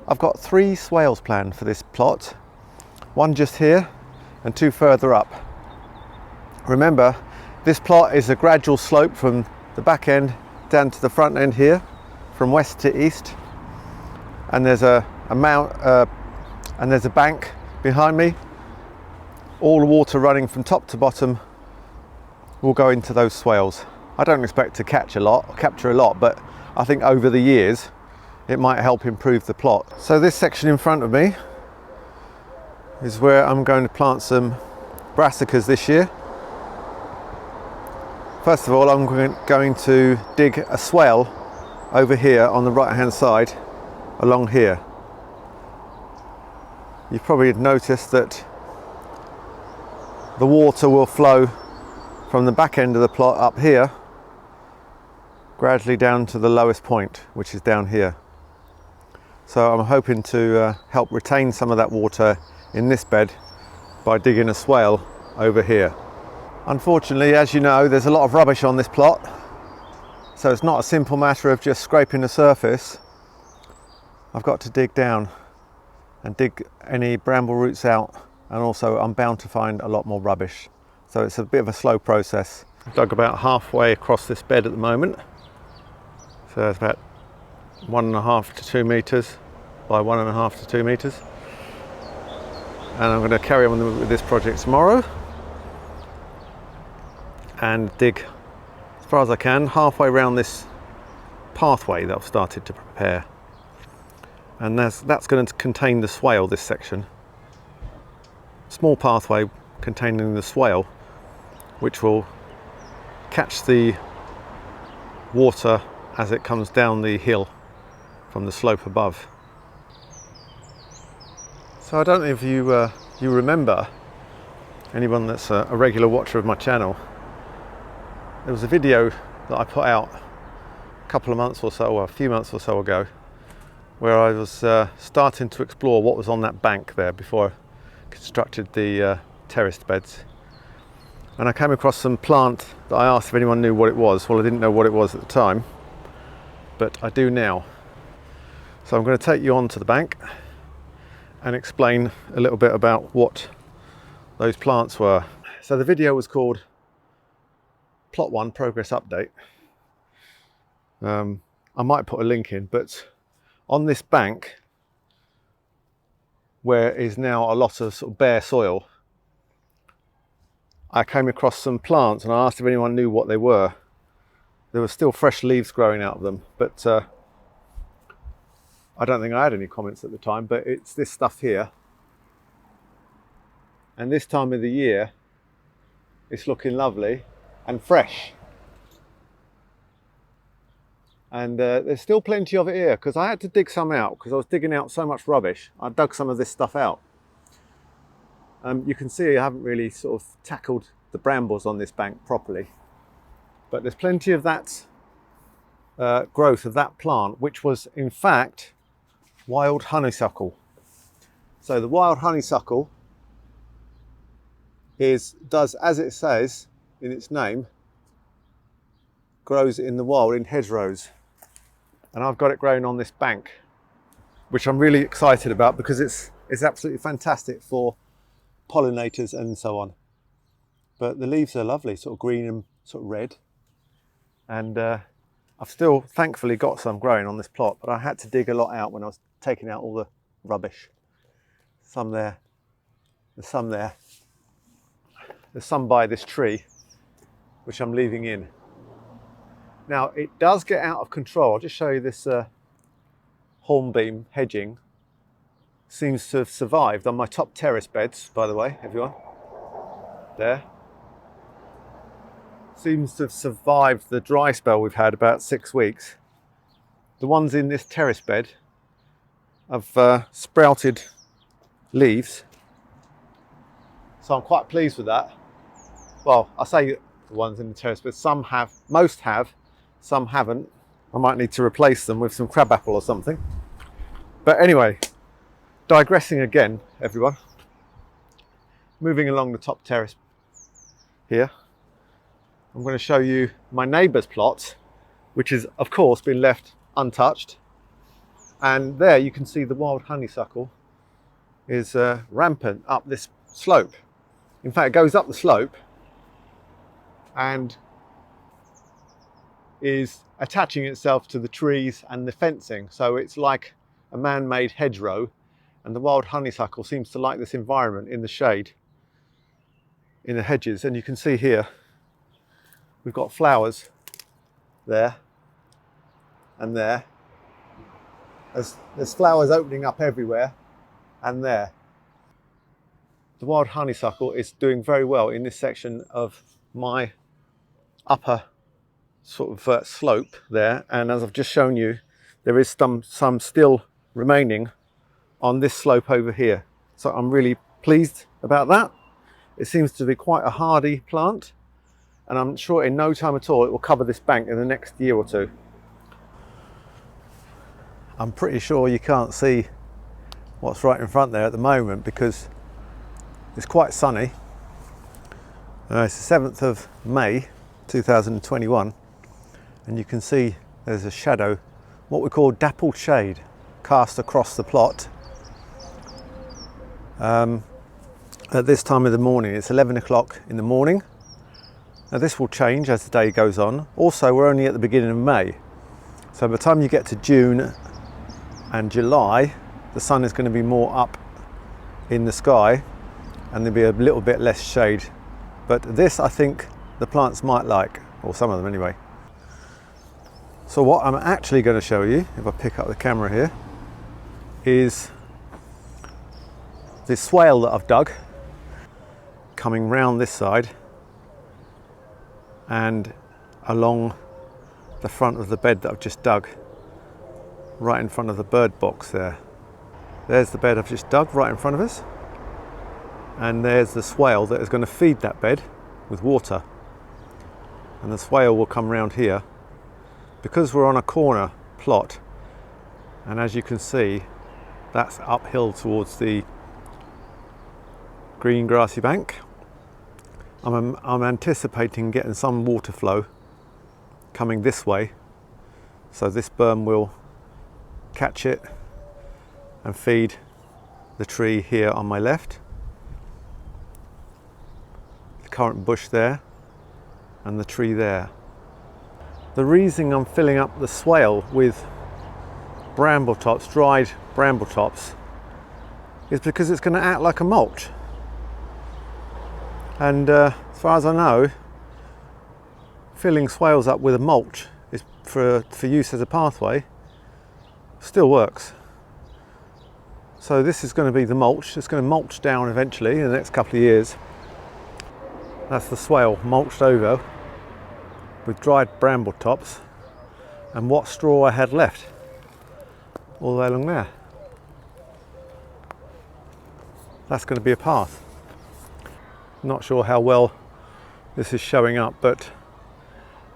I've got 3 swales planned for this plot, one just here and 2 further up. Remember, this plot is a gradual slope from the back end down to the front end here, from west to east, and there's a bank behind me. All the water running from top to bottom will go into those swales. I don't expect to capture a lot, but I think over the years it might help improve the plot. So this section in front of me is where I'm going to plant some brassicas this year. First of all, I'm going to dig a swale over here on the right hand side along here. You've probably noticed that the water will flow from the back end of the plot up here gradually down to the lowest point, which is down here. So I'm hoping to help retain some of that water in this bed by digging a swale over here. Unfortunately, as you know, there's a lot of rubbish on this plot, so it's not a simple matter of just scraping the surface. I've got to dig down and dig any bramble roots out, and also I'm bound to find a lot more rubbish. So it's a bit of a slow process. I've dug about halfway across this bed at the moment, so it's about 1.5 to 2 meters by 1.5 to 2 meters, and I'm going to carry on with this project tomorrow and dig as far as I can halfway around this pathway that I've started to prepare, and that's going to contain the swale. This section, small pathway containing the swale, which will catch the water as it comes down the hill from the slope above. So I don't know if you remember, anyone that's a regular watcher of my channel, there was a video that I put out a couple of months or so, or a few months or so ago, where I was starting to explore what was on that bank there before I constructed the terraced beds. And I came across some plant that I asked if anyone knew what it was. Well, I didn't know what it was at the time, but I do now. So I'm going to take you on to the bank and explain a little bit about what those plants were. So the video was called Plot 1 Progress Update. I might put a link in, but on this bank, where is now a lot of sort of bare soil, I came across some plants and I asked if anyone knew what they were. There were still fresh leaves growing out of them, but I don't think I had any comments at the time. But it's this stuff here, and this time of the year it's looking lovely and fresh, and there's still plenty of it here because I had to dig some out because I was digging out so much rubbish. I dug some of this stuff out. You can see I haven't really sort of tackled the brambles on this bank properly, but there's plenty of that growth of that plant, which was in fact wild honeysuckle. So the wild honeysuckle does as it says in its name, grows in the wild in hedgerows, and I've got it growing on this bank, which I'm really excited about because it's absolutely fantastic for pollinators and so on. But the leaves are lovely, sort of green and sort of red, and I've still thankfully got some growing on this plot, but I had to dig a lot out when I was taking out all the rubbish. Some there, there's some there, there's some by this tree which I'm leaving in. Now it does get out of control. I'll just show you this hornbeam hedging seems to have survived on my top terrace beds, by the way, everyone. There. Seems to have survived the dry spell we've had, about 6 weeks. The ones in this terrace bed have sprouted leaves, so I'm quite pleased with that. Well, I say the ones in the terrace bed, some have, most have, some haven't. I might need to replace them with some crabapple or something. But anyway, digressing again, everyone. Moving along the top terrace here, I'm going to show you my neighbour's plot, which has of course been left untouched. And there you can see the wild honeysuckle is rampant up this slope. In fact, it goes up the slope and is attaching itself to the trees and the fencing. So it's like a man-made hedgerow, and the wild honeysuckle seems to like this environment in the shade, in the hedges. And you can see here, we've got flowers there and there. There's flowers opening up everywhere and there. The wild honeysuckle is doing very well in this section of my upper sort of slope there, and as I've just shown you, there is some still remaining on this slope over here. So I'm really pleased about that. It seems to be quite a hardy plant, and I'm sure in no time at all it will cover this bank in the next year or two. I'm pretty sure you can't see what's right in front there at the moment because it's quite sunny. It's the 7th of May 2021, and you can see there's a shadow, what we call dappled shade, cast across the plot. At this time of the morning, it's 11 o'clock in the morning. Now this will change as the day goes on. Also, we're only at the beginning of May, so by the time you get to June and July, the sun is going to be more up in the sky and there'll be a little bit less shade. But this, I think, the plants might like, or some of them anyway. So what I'm actually going to show you, if I pick up the camera here, is this swale that I've dug, coming round this side and along the front of the bed that I've just dug, right in front of the bird box there. There's the bed I've just dug right in front of us, and there's the swale that is going to feed that bed with water, and the swale will come round here because we're on a corner plot, and as you can see, that's uphill towards the green grassy bank. I'm anticipating getting some water flow coming this way, so this berm will catch it and feed the tree here on my left, the currant bush there, and the tree there. The reason I'm filling up the swale with bramble tops, dried bramble tops, is because it's going to act like a mulch. And as far as I know, filling swales up with a mulch is for use as a pathway still works. So this is going to be the mulch. It's going to mulch down eventually in the next couple of years. That's the swale mulched over with dried bramble tops and what straw I had left all the way along there. That's going to be a path. Not sure how well this is showing up, but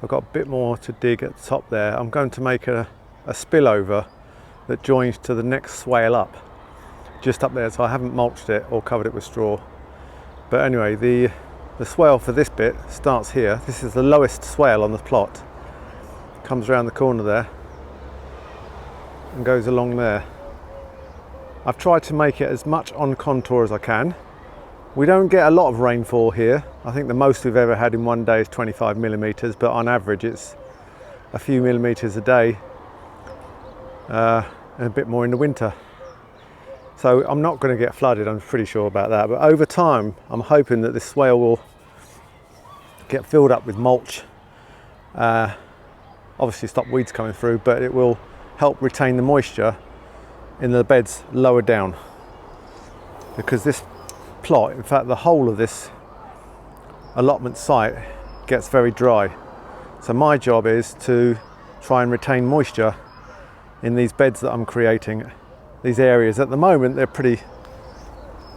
I've got a bit more to dig at the top there. I'm going to make a spillover that joins to the next swale up, just up there, so I haven't mulched it or covered it with straw. But anyway, the swale for this bit starts here. This is the lowest swale on the plot. Comes around the corner there and goes along there. I've tried to make it as much on contour as I can. We don't get a lot of rainfall here. I think the most we've ever had in one day is 25 millimeters, but on average it's a few millimeters a day, and a bit more in the winter. So I'm not going to get flooded, I'm pretty sure about that. But over time, I'm hoping that this swale will get filled up with mulch. Obviously stop weeds coming through, but it will help retain the moisture in the beds lower down. Because this plot, in fact the whole of this allotment site, gets very dry. So my job is to try and retain moisture in these beds that I'm creating, these areas. At the moment they're pretty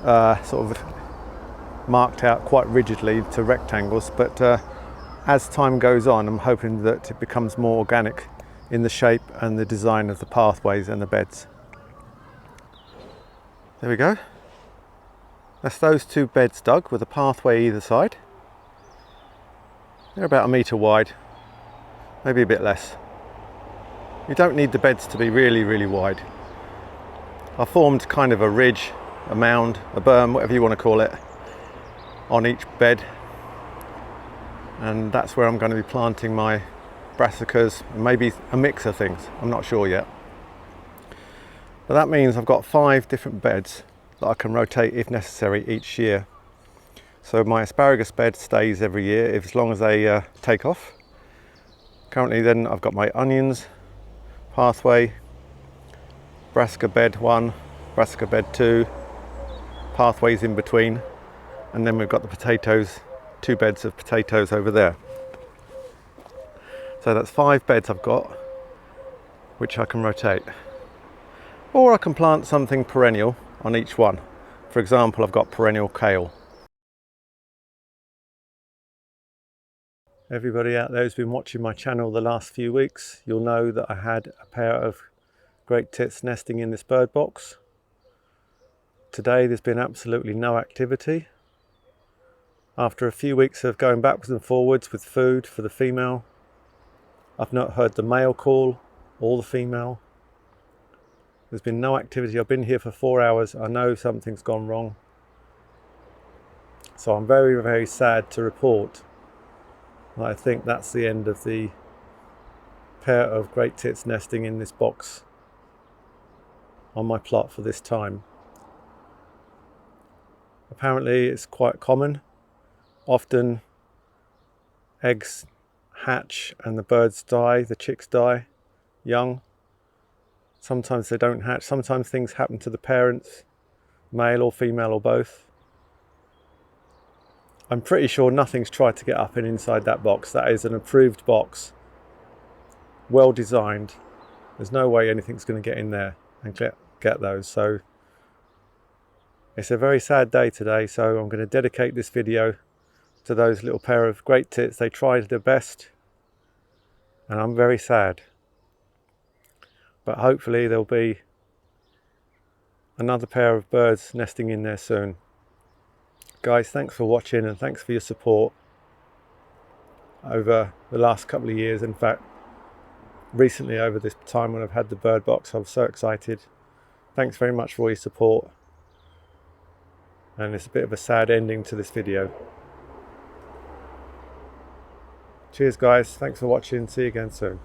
sort of marked out quite rigidly to rectangles, but as time goes on, I'm hoping that it becomes more organic in the shape and the design of the pathways and the beds. There we go. That's those two beds dug with a pathway either side. They're about 1 metre wide, maybe a bit less. You don't need the beds to be really, really wide. I formed kind of a ridge, a mound, a berm, whatever you want to call it, on each bed, and that's where I'm going to be planting my brassicas and maybe a mix of things. I'm not sure yet. But that means I've got 5 different beds that I can rotate if necessary each year. So my asparagus bed stays every year as long as they take off. Currently then I've got my onions, pathway, brassica bed 1, brassica bed 2, pathways in between, and then we've got the potatoes, 2 beds of potatoes over there. So that's 5 beds I've got, which I can rotate. Or I can plant something perennial on each one. For example, I've got perennial kale. Everybody out there who's been watching my channel the last few weeks, you'll know that I had a pair of great tits nesting in this bird box. Today there's been absolutely no activity. After a few weeks of going backwards and forwards with food for the female, I've not heard the male call or the female. There's been no activity. I've been here for 4 hours. I know something's gone wrong. So I'm very, very sad to report. I think that's the end of the pair of great tits nesting in this box on my plot for this time. Apparently it's quite common. Often eggs hatch and the birds die, the chicks die young. Sometimes they don't hatch. Sometimes things happen to the parents, male or female or both. I'm pretty sure nothing's tried to get up and inside that box. That is an approved box, well designed. There's no way anything's going to get in there and get those. So it's a very sad day today. So I'm going to dedicate this video to those little pair of great tits. They tried their best and I'm very sad. But hopefully there'll be another pair of birds nesting in there soon. Guys, thanks for watching and thanks for your support over the last couple of years. In fact, recently over this time when I've had the bird box, I was so excited. Thanks very much for all your support. And it's a bit of a sad ending to this video. Cheers guys, thanks for watching, see you again soon.